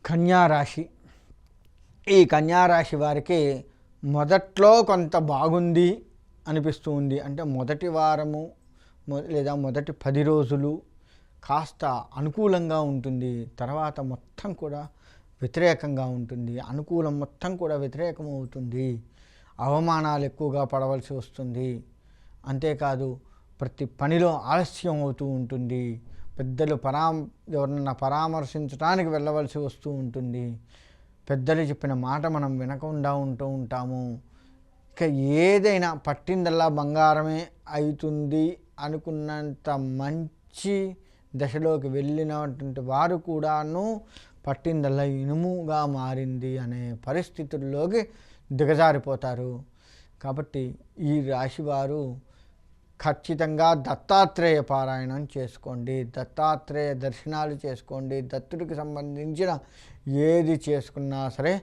కన్యారాశి. ఈ కన్యారాశి వారికి మొదట్లో కొంత బాగుంది అనిపిస్తూ ఉంది. అంటే మొదటి వారము లేదా మొదటి 10 రోజులు కాస్త అనుకూలంగా ఉంటుంది. తర్వాత మొత్తం కూడా వ్యతిరేకంగా ఉంటుంది. అనుకూలం మొత్తం కూడా వ్యతిరేకం అవుతుంది. అవమానాలు ఎక్కువగా పడవలసి వస్తుంది. అంతేకాదు ప్రతి పనిలో ఆలస్యం అవుతూ ఉంటుంది. పెద్దలు ఎవరన్నా పరామర్శించడానికి వెళ్ళవలసి వస్తూ ఉంటుంది. పెద్దలు చెప్పిన మాట మనం వినకుండా ఉంటాము. ఇక ఏదైనా పట్టిందల్లా బంగారమే అవుతుంది అనుకున్నంత మంచి దశలోకి వెళ్ళినటువంటి వారు కూడాను పట్టిందల్లా ఇనుముగా మారింది అనే పరిస్థితుల్లోకి దిగజారిపోతారు. కాబట్టి ఈ రాశివారు ఖచ్చితంగా దత్తాత్రేయ పారాయణం చేసుకోండి. దత్తాత్రేయ దర్శనాలు చేసుకోండి. దత్తుడికి సంబంధించిన ఏది చేసుకున్నా సరే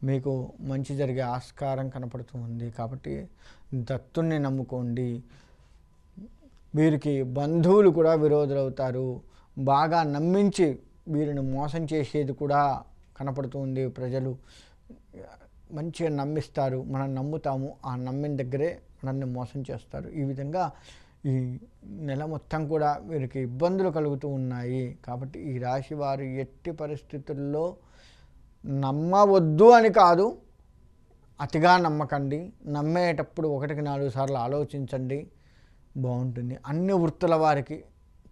మీకు మంచి జరిగే ఆస్కారం కనపడుతూ ఉంది. కాబట్టి దత్తుణ్ణి నమ్ముకోండి. వీరికి బంధువులు కూడా విరోధులవుతారు. బాగా నమ్మించి వీరిని మోసం చేసేది కూడా కనపడుతుంది. ప్రజలు మంచిగా నమ్మిస్తారు, మనం నమ్ముతాము, ఆ నమ్మిన దగ్గరే మనల్ని మోసం చేస్తారు. ఈ విధంగా ఈ నెల మొత్తం కూడా వీరికి ఇబ్బందులు కలుగుతూ ఉన్నాయి. కాబట్టి ఈ రాశి వారు ఎట్టి పరిస్థితుల్లో నమ్మవద్దు అని కాదు, అతిగా నమ్మకండి. నమ్మేటప్పుడు 1కి 4 సార్లు ఆలోచించండి, బాగుంటుంది. అన్ని వృత్తుల వారికి,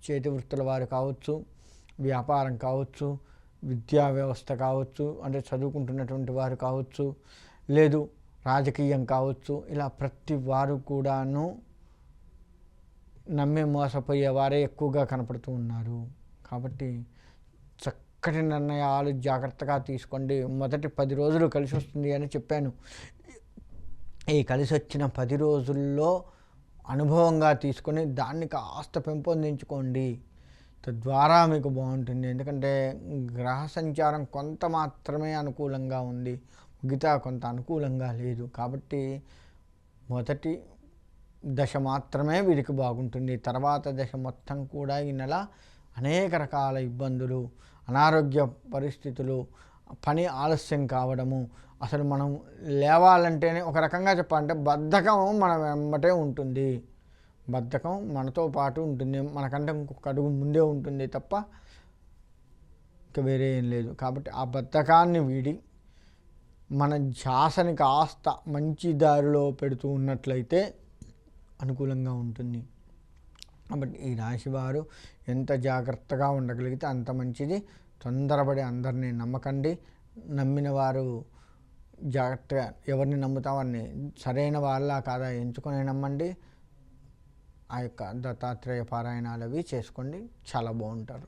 చేతి వృత్తుల వారు కావచ్చు, వ్యాపారం కావచ్చు, విద్యా వ్యవస్థ కావచ్చు, అంటే చదువుకుంటున్నటువంటి వారు కావచ్చు, లేదు రాజకీయం కావచ్చు, ఇలా ప్రతి వారు కూడాను నమ్మి మోసపోయే వారే ఎక్కువగా కనపడుతూ ఉన్నారు. కాబట్టి చక్కటి నిర్ణయాలు జాగ్రత్తగా తీసుకోండి. మొదటి 10 రోజులు కలిసి వస్తుంది అని చెప్పాను. ఈ కలిసి వచ్చిన 10 రోజుల్లో అనుభవంగా తీసుకొని దాన్ని కాస్త పెంపొందించుకోండి. తద్వారా మీకు బాగుంటుంది. ఎందుకంటే గ్రహ సంచారం కొంత మాత్రమే అనుకూలంగా ఉంది, మిగతా కొంత అనుకూలంగా లేదు. కాబట్టి మొదటి దశ మాత్రమే వీరికి బాగుంటుంది. తర్వాత దశ మొత్తం కూడా ఈ నెల అనేక రకాల ఇబ్బందులు, అనారోగ్య పరిస్థితులు, పని ఆలస్యం కావడము, అసలు మనం లేవాలంటేనే ఒక రకంగా చెప్పాలంటే బద్ధకం మన వెంబటే ఉంటుంది. బద్ధకం మనతో పాటు ఉంటుంది, మనకంటే ఇంకొక అడుగు ముందే ఉంటుంది తప్ప ఇంకా వేరే ఏం లేదు. కాబట్టి ఆ బద్ధకాన్ని వీడి మన ధ్యాసని కాస్త మంచి దారిలో పెడుతూ ఉన్నట్లయితే అనుకూలంగా ఉంటుంది. కాబట్టి ఈ రాశివారు ఎంత జాగ్రత్తగా ఉండగలిగితే అంత మంచిది. తొందరపడి అందరినీ నమ్మకండి. నమ్మిన వారు జాగ్రత్తగా ఎవరిని నమ్ముతామని సరైన వాళ్ళ కాదా ఎంచుకొని నమ్మండి. ఆ యొక్క దత్తాత్రేయ పారాయణాలు అవి చేసుకోండి, చాలా బాగుంటారు.